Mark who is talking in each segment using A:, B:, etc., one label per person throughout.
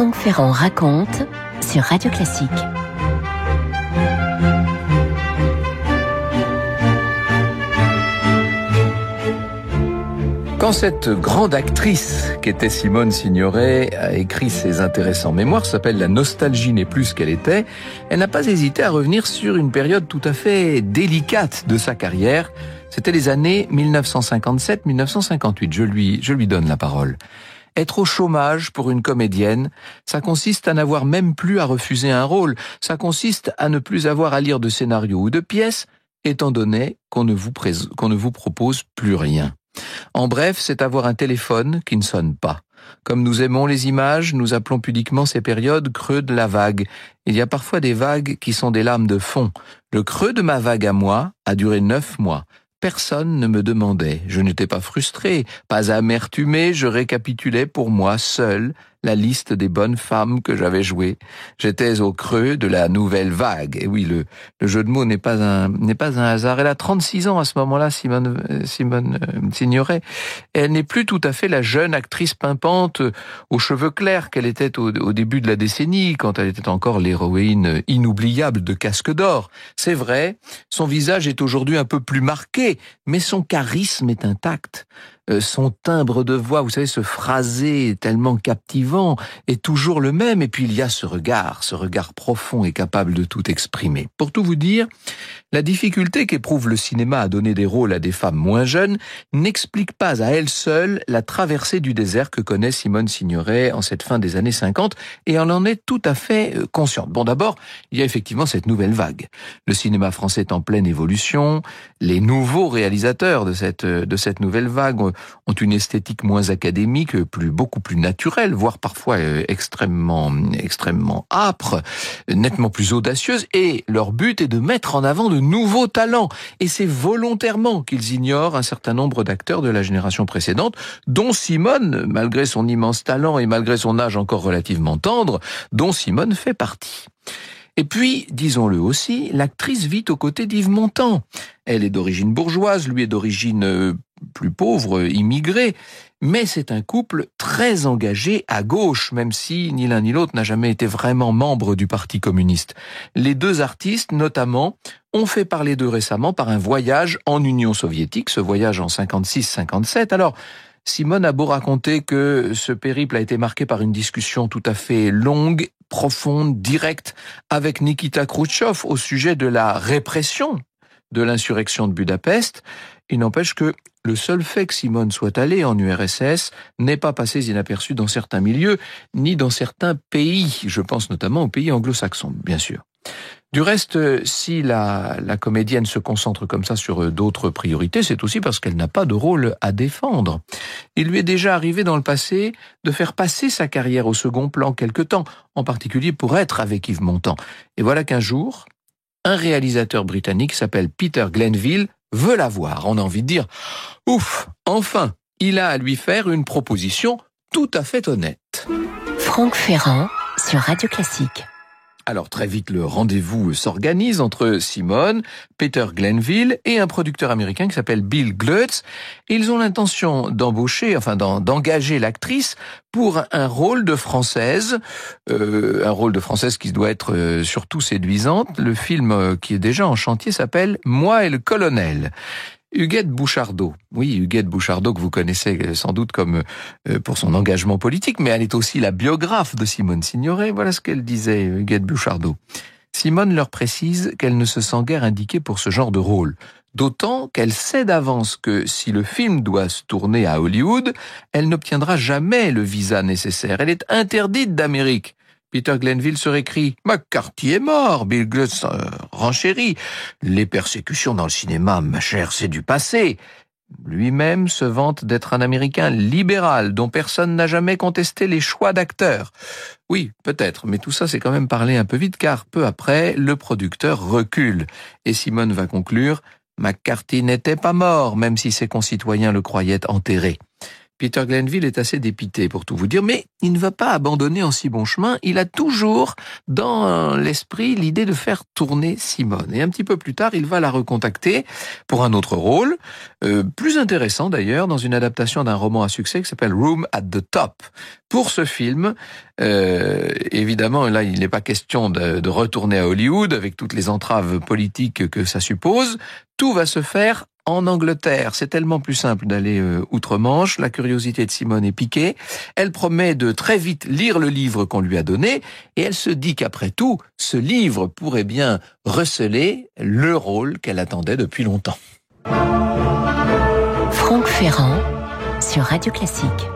A: Franck Ferrand raconte sur Radio Classique.
B: Quand cette grande actrice qu'était Simone Signoret a écrit ses intéressants mémoires, s'appelle « La nostalgie n'est plus ce qu'elle était », elle n'a pas hésité à revenir sur une période tout à fait délicate de sa carrière. C'était les années 1957-1958. Je lui donne la parole. Être au chômage pour une comédienne, ça consiste à n'avoir même plus à refuser un rôle. Ça consiste à ne plus avoir à lire de scénario ou de pièces, étant donné qu'on ne vous propose plus rien. En bref, c'est avoir un téléphone qui ne sonne pas. Comme nous aimons les images, nous appelons pudiquement ces périodes creux de la vague. Il y a parfois des vagues qui sont des lames de fond. Le creux de ma vague à moi a duré 9 mois. Personne ne me demandait. Je n'étais pas frustré, pas amertumé, je récapitulais pour moi seul la liste des bonnes femmes que j'avais jouées. J'étais au creux de la nouvelle vague. Et oui, le jeu de mots n'est pas un hasard. Elle a 36 ans à ce moment-là, Simone Signoret. Et elle n'est plus tout à fait la jeune actrice pimpante aux cheveux clairs qu'elle était au début de la décennie, quand elle était encore l'héroïne inoubliable de Casque d'Or. C'est vrai, son visage est aujourd'hui un peu plus marqué, mais son charisme est intact. Son timbre de voix, vous savez, ce phrasé tellement captivant est toujours le même. Et puis il y a ce regard profond et capable de tout exprimer. Pour tout vous dire, la difficulté qu'éprouve le cinéma à donner des rôles à des femmes moins jeunes n'explique pas à elle seule la traversée du désert que connaît Simone Signoret en cette fin des années 50, et elle en est tout à fait consciente. Bon, d'abord, il y a effectivement cette nouvelle vague. Le cinéma français est en pleine évolution. Les nouveaux réalisateurs de cette nouvelle vague ont une esthétique moins académique, beaucoup plus naturelle, voire parfois extrêmement âpre, nettement plus audacieuse, et leur but est de mettre en avant de nouveaux talents. Et c'est volontairement qu'ils ignorent un certain nombre d'acteurs de la génération précédente, dont Simone, malgré son immense talent et malgré son âge encore relativement tendre, dont Simone fait partie. Et puis, disons-le aussi, l'actrice vit aux côtés d'Yves Montand. Elle est d'origine bourgeoise, lui est d'origine plus pauvre, immigré, mais c'est un couple très engagé à gauche, même si ni l'un ni l'autre n'a jamais été vraiment membre du Parti communiste. Les deux artistes, notamment, ont fait parler d'eux récemment par un voyage en Union soviétique, ce voyage en 56-57. Alors, Simone a beau raconter que ce périple a été marqué par une discussion tout à fait longue, profonde, directe, avec Nikita Khrouchtchev au sujet de la répression de l'insurrection de Budapest. Il n'empêche que le seul fait que Simone soit allée en URSS n'est pas passé inaperçu dans certains milieux, ni dans certains pays. Je pense notamment aux pays anglo-saxons, bien sûr. Du reste, si la comédienne se concentre comme ça sur d'autres priorités, c'est aussi parce qu'elle n'a pas de rôle à défendre. Il lui est déjà arrivé dans le passé de faire passer sa carrière au second plan quelque temps, en particulier pour être avec Yves Montand. Et voilà qu'un jour, un réalisateur britannique s'appelle Peter Glenville veut la voir. On a envie de dire « Ouf, enfin, il a à lui faire une proposition tout à fait honnête. »
A: Franck Ferrand sur Radio Classique.
B: Alors très vite, le rendez-vous s'organise entre Simone, Peter Glenville et un producteur américain qui s'appelle Bill Glutz. Ils ont l'intention d'engager l'actrice pour un rôle de Française, qui doit être surtout séduisante. Le film qui est déjà en chantier s'appelle « Moi et le colonel ». Huguette Bouchardot. Oui, Huguette Bouchardot que vous connaissez sans doute comme pour son engagement politique, mais elle est aussi la biographe de Simone Signoret. Voilà ce qu'elle disait, Huguette Bouchardot. Simone leur précise qu'elle ne se sent guère indiquée pour ce genre de rôle. D'autant qu'elle sait d'avance que si le film doit se tourner à Hollywood, elle n'obtiendra jamais le visa nécessaire. Elle est interdite d'Amérique. Peter Glenville se récrie « McCarthy est mort !» Bill Glutz renchérit « Les persécutions dans le cinéma, ma chère, c'est du passé !» Lui-même se vante d'être un Américain libéral dont personne n'a jamais contesté les choix d'acteurs. Oui, peut-être, mais tout ça c'est quand même parler un peu vite car peu après, le producteur recule. Et Simone va conclure « McCarthy n'était pas mort, même si ses concitoyens le croyaient enterré ». Peter Glanville est assez dépité pour tout vous dire, mais il ne va pas abandonner en si bon chemin. Il a toujours dans l'esprit l'idée de faire tourner Simone. Et un petit peu plus tard, il va la recontacter pour un autre rôle, plus intéressant d'ailleurs, dans une adaptation d'un roman à succès qui s'appelle Room at the Top. Pour ce film, évidemment, là, il n'est pas question de retourner à Hollywood avec toutes les entraves politiques que ça suppose. Tout va se faire en Angleterre. C'est tellement plus simple d'aller outre-Manche. La curiosité de Simone est piquée. Elle promet de très vite lire le livre qu'on lui a donné et elle se dit qu'après tout, ce livre pourrait bien receler le rôle qu'elle attendait depuis longtemps.
A: Franck Ferrand sur Radio Classique.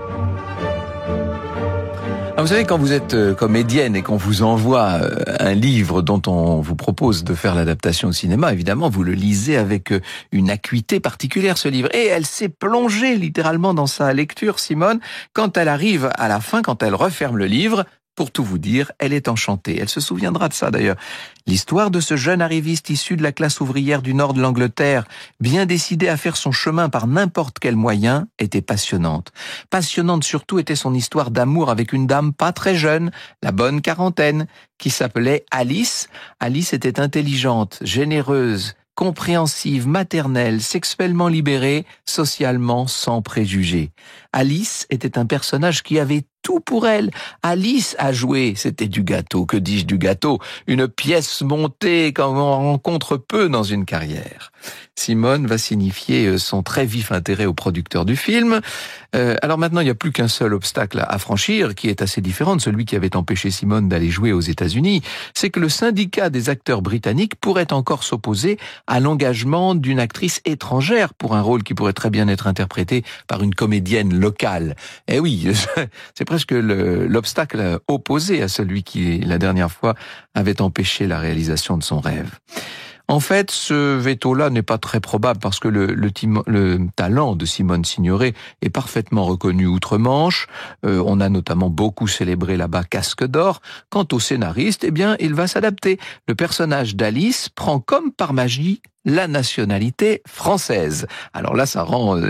B: Vous savez, quand vous êtes comédienne et qu'on vous envoie un livre dont on vous propose de faire l'adaptation au cinéma, évidemment, vous le lisez avec une acuité particulière, ce livre. Et elle s'est plongée littéralement dans sa lecture, Simone. Quand elle arrive à la fin, quand elle referme le livre, pour tout vous dire, elle est enchantée. Elle se souviendra de ça d'ailleurs. L'histoire de ce jeune arriviste issu de la classe ouvrière du nord de l'Angleterre, bien décidé à faire son chemin par n'importe quel moyen, était passionnante. Passionnante surtout était son histoire d'amour avec une dame pas très jeune, la bonne quarantaine, qui s'appelait Alice. Alice était intelligente, généreuse, compréhensive, maternelle, sexuellement libérée, socialement sans préjugés. Alice était un personnage qui avait tout pour elle. Alice a joué, c'était du gâteau, que dis-je du gâteau, une pièce montée comme on rencontre peu dans une carrière. Simone va signifier son très vif intérêt au producteur du film. Alors maintenant, il n'y a plus qu'un seul obstacle à franchir, qui est assez différent de celui qui avait empêché Simone d'aller jouer aux États-Unis. C'est que le syndicat des acteurs britanniques pourrait encore s'opposer à l'engagement d'une actrice étrangère pour un rôle qui pourrait très bien être interprété par une comédienne locale. Eh oui, c'est presque l'obstacle opposé à celui qui, la dernière fois, avait empêché la réalisation de son rêve. En fait, ce veto-là n'est pas très probable parce que le talent de Simone Signoret est parfaitement reconnu outre-Manche. On a notamment beaucoup célébré là-bas Casque d'Or. Quant au scénariste, eh bien, il va s'adapter. Le personnage d'Alice prend comme par magie la nationalité française. Alors là, ça rend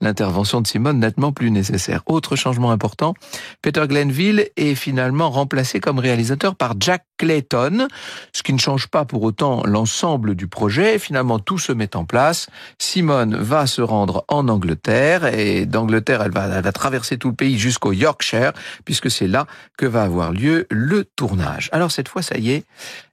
B: l'intervention de Simone nettement plus nécessaire. Autre changement important, Peter Glanville est finalement remplacé comme réalisateur par Jack Clayton, ce qui ne change pas pour autant l'ensemble du projet. Finalement, tout se met en place. Simone va se rendre en Angleterre et d'Angleterre, elle va traverser tout le pays jusqu'au Yorkshire, puisque c'est là que va avoir lieu le tournage. Alors cette fois, ça y est,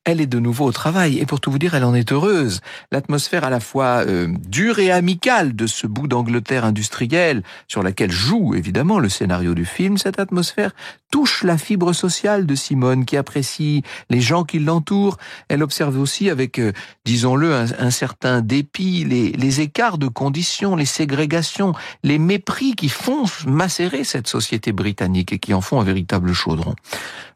B: elle est de nouveau au travail et pour tout vous dire, elle en est heureuse. L'atmosphère à la fois dure et amicale de ce bout d'Angleterre industrielle, sur laquelle joue évidemment le scénario du film, cette atmosphère touche la fibre sociale de Simone qui apprécie les gens qui l'entourent. Elle observe aussi avec, disons-le, un certain dépit les écarts de conditions, les ségrégations, les mépris qui font macérer cette société britannique et qui en font un véritable chaudron.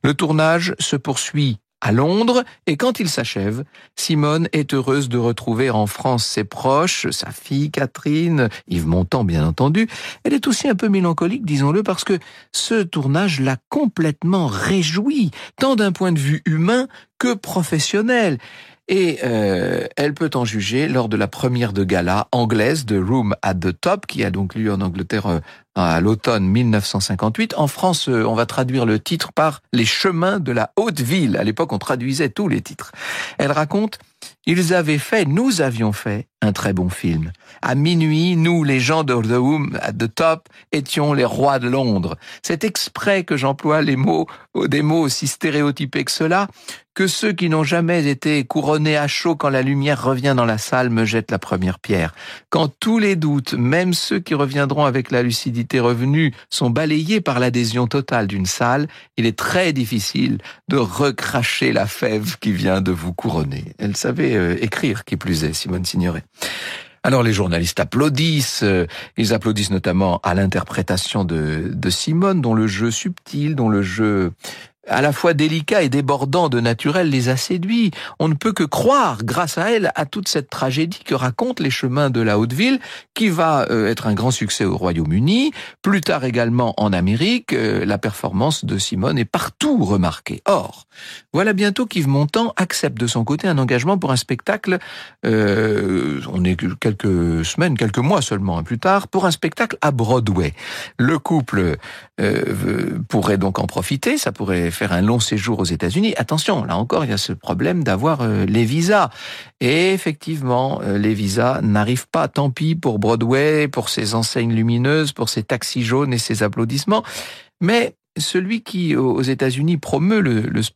B: Le tournage se poursuit à Londres, et quand il s'achève, Simone est heureuse de retrouver en France ses proches, sa fille Catherine, Yves Montand bien entendu. Elle est aussi un peu mélancolique, disons-le, parce que ce tournage l'a complètement réjouie, tant d'un point de vue humain que professionnel. Et elle peut en juger lors de la première de gala anglaise de Room at the Top, qui a donc lieu en Angleterre à l'automne 1958. En France, on va traduire le titre par « Les chemins de la haute ville ». À l'époque, on traduisait tous les titres. Elle raconte « Nous avions fait un très bon film. À minuit, nous, les gens de The Room at the Top, étions les rois de Londres. C'est exprès que j'emploie des mots aussi stéréotypés que cela, que ceux qui n'ont jamais été couronnés à chaud quand la lumière revient dans la salle me jettent la première pierre. Quand tous les doutes, même ceux qui reviendront avec la lucidité revenue, sont balayés par l'adhésion totale d'une salle, il est très difficile de recracher la fève qui vient de vous couronner. » Elle savait écrire, qui plus est, Simone Signoret. Alors les journalistes applaudissent, ils applaudissent notamment à l'interprétation de Simone, dont le jeu subtil, dont le jeu à la fois délicat et débordant de naturel, les a séduits. On ne peut que croire, grâce à elle, à toute cette tragédie que racontent les chemins de la Haute-Ville, qui va être un grand succès au Royaume-Uni, plus tard également en Amérique. La performance de Simone est partout remarquée. Or, voilà bientôt qu'Yves Montand accepte de son côté un engagement pour un spectacle, on est quelques mois seulement plus tard, pour un spectacle à Broadway. Le couple pourrait donc en profiter, ça pourrait faire un long séjour aux États-Unis. Attention, là encore, il y a ce problème d'avoir les visas. Et effectivement, les visas n'arrivent pas, tant pis pour Broadway, pour ses enseignes lumineuses, pour ses taxis jaunes et ses applaudissements. Mais celui qui, aux États-Unis,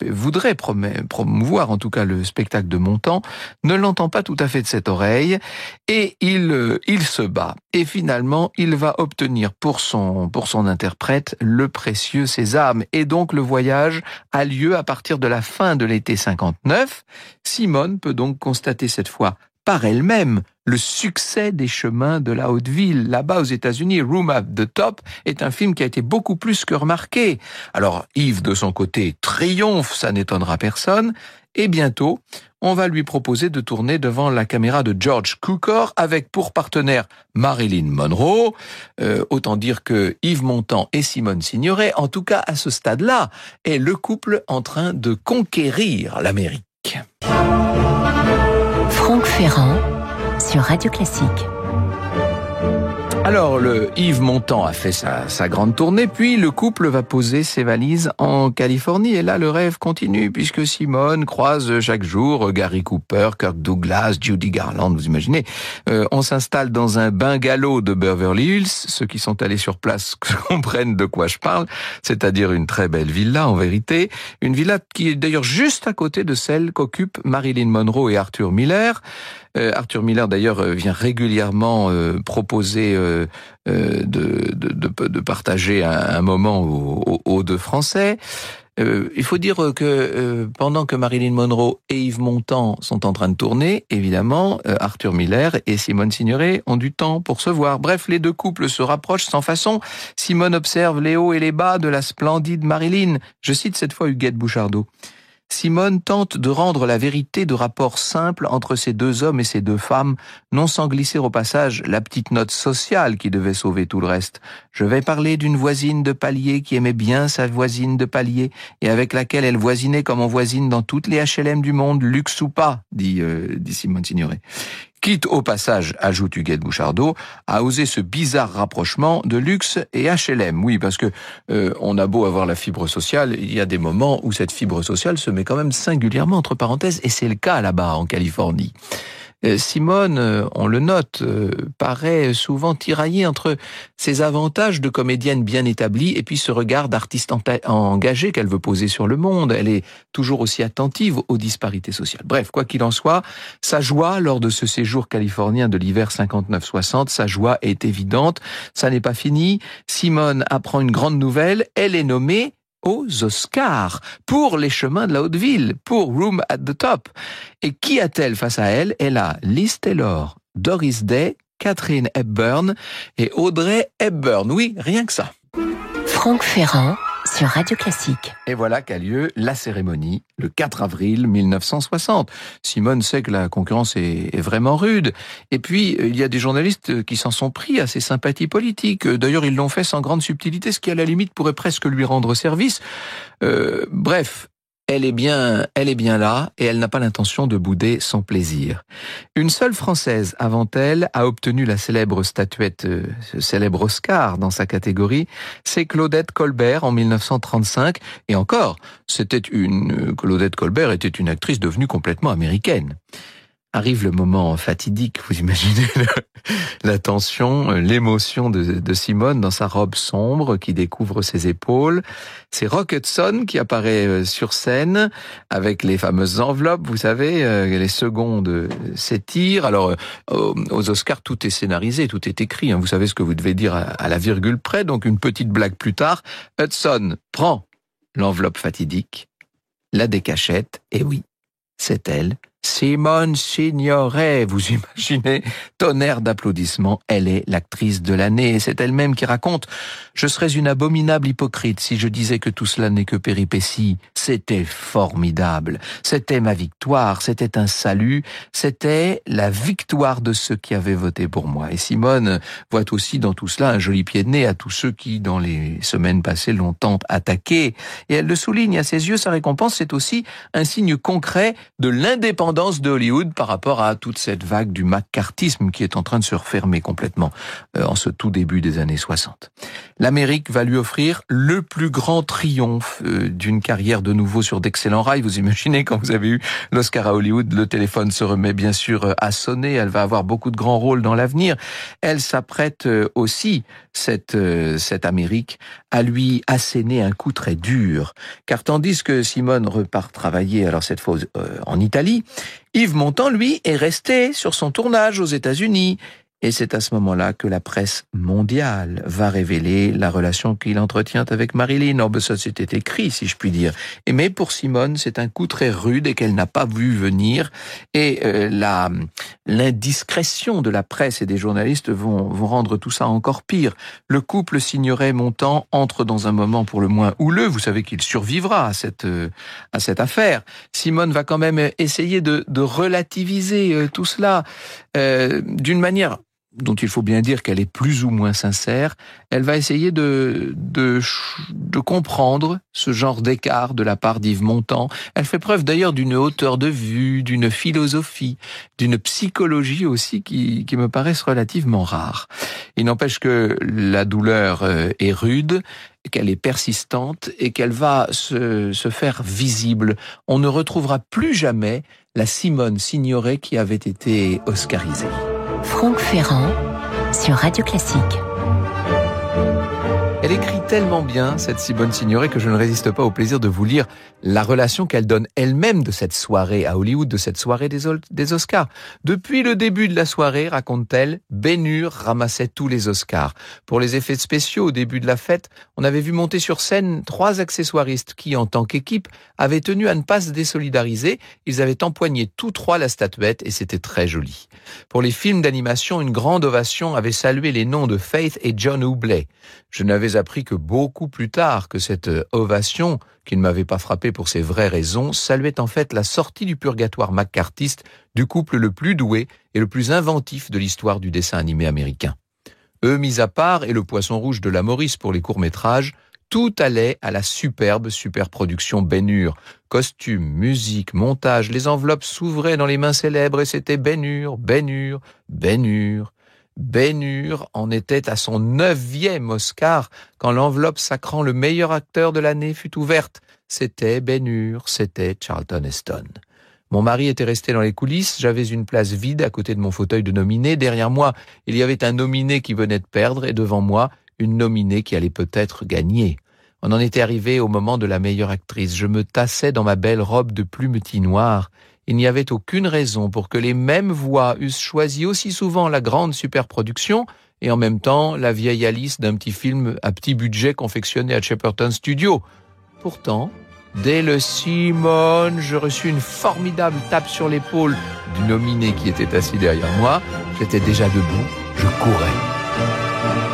B: voudrait promouvoir en tout cas le spectacle de Montand, ne l'entend pas tout à fait de cette oreille, et il se bat. Et finalement, il va obtenir pour son interprète le précieux Sésame. Et donc le voyage a lieu à partir de la fin de l'été 59. Simone peut donc constater cette fois par elle-même le succès des chemins de la Haute-Ville. Là-bas aux États-Unis, Room at the Top est un film qui a été beaucoup plus que remarqué. Alors Yves, de son côté, triomphe, ça n'étonnera personne. Et bientôt, on va lui proposer de tourner devant la caméra de George Cukor avec pour partenaire Marilyn Monroe. Autant dire que Yves Montand et Simone Signoret, en tout cas à ce stade-là, est le couple en train de conquérir l'Amérique.
A: Franck Ferrand sur Radio Classique.
B: Alors, Yves Montand a fait sa grande tournée, puis le couple va poser ses valises en Californie. Et là, le rêve continue, puisque Simone croise chaque jour Gary Cooper, Kirk Douglas, Judy Garland, vous imaginez. On s'installe dans un bungalow de Beverly Hills. Ceux qui sont allés sur place comprennent de quoi je parle, c'est-à-dire une très belle villa, en vérité. Une villa qui est d'ailleurs juste à côté de celle qu'occupent Marilyn Monroe et Arthur Miller. Arthur Miller d'ailleurs vient régulièrement proposer de partager un moment aux deux Français. Il faut dire que pendant que Marilyn Monroe et Yves Montand sont en train de tourner, évidemment, Arthur Miller et Simone Signoret ont du temps pour se voir. Bref, les deux couples se rapprochent sans façon. Simone observe les hauts et les bas de la splendide Marilyn. Je cite cette fois Huguette Bouchardot. Simone tente de rendre la vérité de rapport simple entre ces deux hommes et ces deux femmes, non sans glisser au passage la petite note sociale qui devait sauver tout le reste. Je vais parler d'une voisine de palier qui aimait bien sa voisine de palier et avec laquelle elle voisinait comme on voisine dans toutes les HLM du monde, luxe ou pas, dit Simone Signoret. Quitte au passage, ajoute Huguette Bouchardot, à oser ce bizarre rapprochement de luxe et HLM. Oui, parce que on a beau avoir la fibre sociale, il y a des moments où cette fibre sociale se met quand même singulièrement entre parenthèses, et c'est le cas là-bas en Californie. Simone, on le note, paraît souvent tiraillée entre ses avantages de comédienne bien établie et puis ce regard d'artiste engagé qu'elle veut poser sur le monde. Elle est toujours aussi attentive aux disparités sociales. Bref, quoi qu'il en soit, sa joie lors de ce séjour californien de l'hiver 59-60, sa joie est évidente. Ça n'est pas fini. Simone apprend une grande nouvelle. Elle est nommée aux Oscars pour Les Chemins de la Haute-Ville, pour Room at the Top. Et qui a-t-elle face à elle? Elle a Liz Taylor, Doris Day, Katharine Hepburn et Audrey Hepburn. Oui, rien que ça.
A: Franck Ferrand sur Radio Classique.
B: Et voilà qu'a lieu la cérémonie le 4 avril 1960. Simone sait que la concurrence est vraiment rude. Et puis, il y a des journalistes qui s'en sont pris à ses sympathies politiques. D'ailleurs, ils l'ont fait sans grande subtilité, ce qui à la limite pourrait presque lui rendre service. Bref, elle est bien là et elle n'a pas l'intention de bouder son plaisir. Une seule Française avant elle a obtenu la célèbre statuette, ce célèbre Oscar dans sa catégorie, c'est Claudette Colbert en 1935. Et encore, Claudette Colbert était une actrice devenue complètement américaine. Arrive le moment fatidique, vous imaginez la tension, l'émotion de Simone dans sa robe sombre qui découvre ses épaules. C'est Rock Hudson qui apparaît sur scène avec les fameuses enveloppes, vous savez, les secondes s'étirent. Alors, aux Oscars, tout est scénarisé, tout est écrit. Vous savez ce que vous devez dire à la virgule près, donc une petite blague plus tard. Hudson prend l'enveloppe fatidique, la décachette, et oui, c'est elle, Simone Signoret, vous imaginez, tonnerre d'applaudissements, elle est l'actrice de l'année et c'est elle-même qui raconte « Je serais une abominable hypocrite si je disais que tout cela n'est que péripétie. C'était formidable, c'était ma victoire, c'était un salut, c'était la victoire de ceux qui avaient voté pour moi. » Et Simone voit aussi dans tout cela un joli pied de nez à tous ceux qui, dans les semaines passées, l'ont tant attaqué. Et elle le souligne, à ses yeux, sa récompense, c'est aussi un signe concret de l'indépendance de Hollywood par rapport à toute cette vague du maccarthisme qui est en train de se refermer complètement en ce tout début des années 60. L'Amérique va lui offrir le plus grand triomphe d'une carrière de nouveau sur d'excellents rails. Vous imaginez, quand vous avez eu l'Oscar à Hollywood, le téléphone se remet bien sûr à sonner. Elle va avoir beaucoup de grands rôles dans l'avenir. Elle s'apprête aussi, cette Amérique, à lui asséner un coup très dur. Car tandis que Simone repart travailler, alors cette fois en Italie, Yves Montand, lui, est resté sur son tournage aux États-Unis. Et c'est à ce moment-là que la presse mondiale va révéler la relation qu'il entretient avec Marilyn. Oh, ben ça c'était écrit, si je puis dire. Mais pour Simone, c'est un coup très rude et qu'elle n'a pas vu venir. Et l'indiscrétion de la presse et des journalistes vont rendre tout ça encore pire. Le couple Signoret-Montand entre dans un moment pour le moins houleux. Vous savez qu'il survivra à cette affaire. Simone va quand même essayer de relativiser tout cela d'une manière dont il faut bien dire qu'elle est plus ou moins sincère. Elle va essayer de comprendre ce genre d'écart de la part d'Yves Montand. Elle fait preuve d'ailleurs d'une hauteur de vue, d'une philosophie, d'une psychologie aussi qui me paraissent relativement rares. Il n'empêche que la douleur est rude, qu'elle est persistante et qu'elle va se faire visible. On ne retrouvera plus jamais la Simone Signoret qui avait été oscarisée.
A: Franck Ferrand sur Radio Classique.
B: Elle écrit tellement bien, cette Simone Signoret, que je ne résiste pas au plaisir de vous lire la relation qu'elle donne elle-même de cette soirée à Hollywood, de cette soirée des Oscars. Depuis le début de la soirée, raconte-t-elle, Ben Hur ramassait tous les Oscars. Pour les effets spéciaux, au début de la fête, on avait vu monter sur scène 3 accessoiristes qui, en tant qu'équipe, avaient tenu à ne pas se désolidariser. Ils avaient empoigné tous 3 la statuette et c'était très joli. Pour les films d'animation, une grande ovation avait salué les noms de Faith et John Houbley. Je n'avais appris que beaucoup plus tard que cette ovation, qui ne m'avait pas frappé pour ses vraies raisons, saluait en fait la sortie du purgatoire maccarthiste du couple le plus doué et le plus inventif de l'histoire du dessin animé américain. Eux mis à part, et le poisson rouge de la Maurice pour les courts-métrages, tout allait à la superbe superproduction Ben Hur. Costumes, musique, montage, les enveloppes s'ouvraient dans les mains célèbres et c'était Ben Hur, Ben Hur, Ben Hur. Ben Hur en était à son 9e Oscar quand l'enveloppe sacrant le meilleur acteur de l'année fut ouverte. C'était Ben Hur, c'était Charlton Heston. Mon mari était resté dans les coulisses, j'avais une place vide à côté de mon fauteuil de nominé. Derrière moi, il y avait un nominé qui venait de perdre et devant moi, une nominée qui allait peut-être gagner. On en était arrivé au moment de la meilleure actrice. Je me tassais dans ma belle robe de plumetis noir. Il n'y avait aucune raison pour que les mêmes voix eussent choisi aussi souvent la grande superproduction et en même temps la vieille Alice d'un petit film à petit budget confectionné à Shepperton Studio. Pourtant, dès le Simone, je reçus une formidable tape sur l'épaule du nominé qui était assis derrière moi. J'étais déjà debout, je courais.